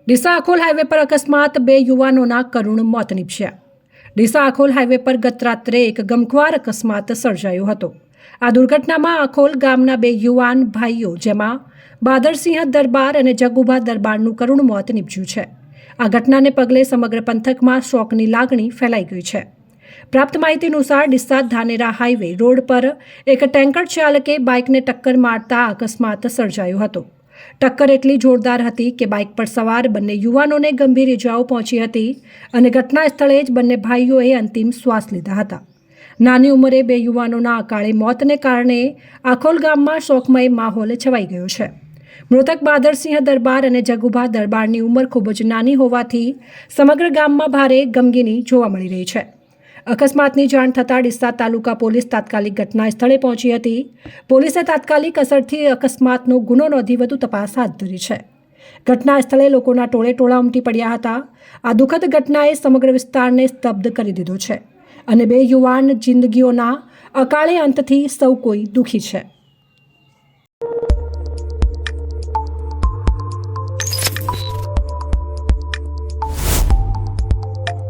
Deesa આખોલ highway પર અકસ્માત, 2 યુવાનોના કરુણ મોત નીપજ્યા। ડીસા આખોલ હાઈવે પર ગત રાત્રે એક ગમખ્વાર અકસ્માત સર્જાયો હતો। આ દુર્ઘટનામાં આખોલ ગામના 2 યુવાન ભાઈઓ જેમાં બાદરસિંહ દરબાર અને જગુભા દરબારનું કરુણ મોત નીપજ્યું છે। આ ઘટનાને પગલે સમગ્ર પંથકમાં શોકની લાગણી ફેલાઈ ગઈ છે। પ્રાપ્ત માહિતી અનુસાર ડીસા ધાનેરા હાઈવે રોડ પર એક ટેન્કર ચાલકે બાઇકને ટક્કર મારતા અકસ્માત સર્જાયો હતો। ટક્કર એટલી જોરદાર હતી કે બાઇક પર સવાર બંને યુવાનોને ગંભીર ઇજાઓ પહોંચી હતી અને ઘટના સ્થળે જ બંને ભાઈઓએ અંતિમ શ્વાસ લીધા હતા। નાની ઉંમરે 2 યુવાનોના અકાળે મોતને કારણે આખોલ ગામમાં શોકમય માહોલ છવાઈ ગયો છે। મૃતક બાદરસિંહ દરબાર અને જગુભા દરબારની ઉંમર ખૂબ જ નાની હોવાથી સમગ્ર ગામમાં ભારે ગમગીની જોવા મળી રહી છે। અકસ્માતની જાણ થતાં ડીસા તાલુકા પોલીસ તાત્કાલિક ઘટના સ્થળે પહોંચી હતી। પોલીસે તાત્કાલિક અસરથી અકસ્માતનો ગુનો નોંધી વધુ તપાસ હાથ ધરી છે। ઘટના સ્થળે લોકોના ટોળે ટોળા ઉમટી પડ્યા હતા। આ દુઃખદ ઘટનાએ સમગ્ર વિસ્તારને સ્તબ્ધ કરી દીધો છે અને 2 યુવાન જિંદગીઓના અકાળે અંતથી સૌ કોઈ દુઃખી છે।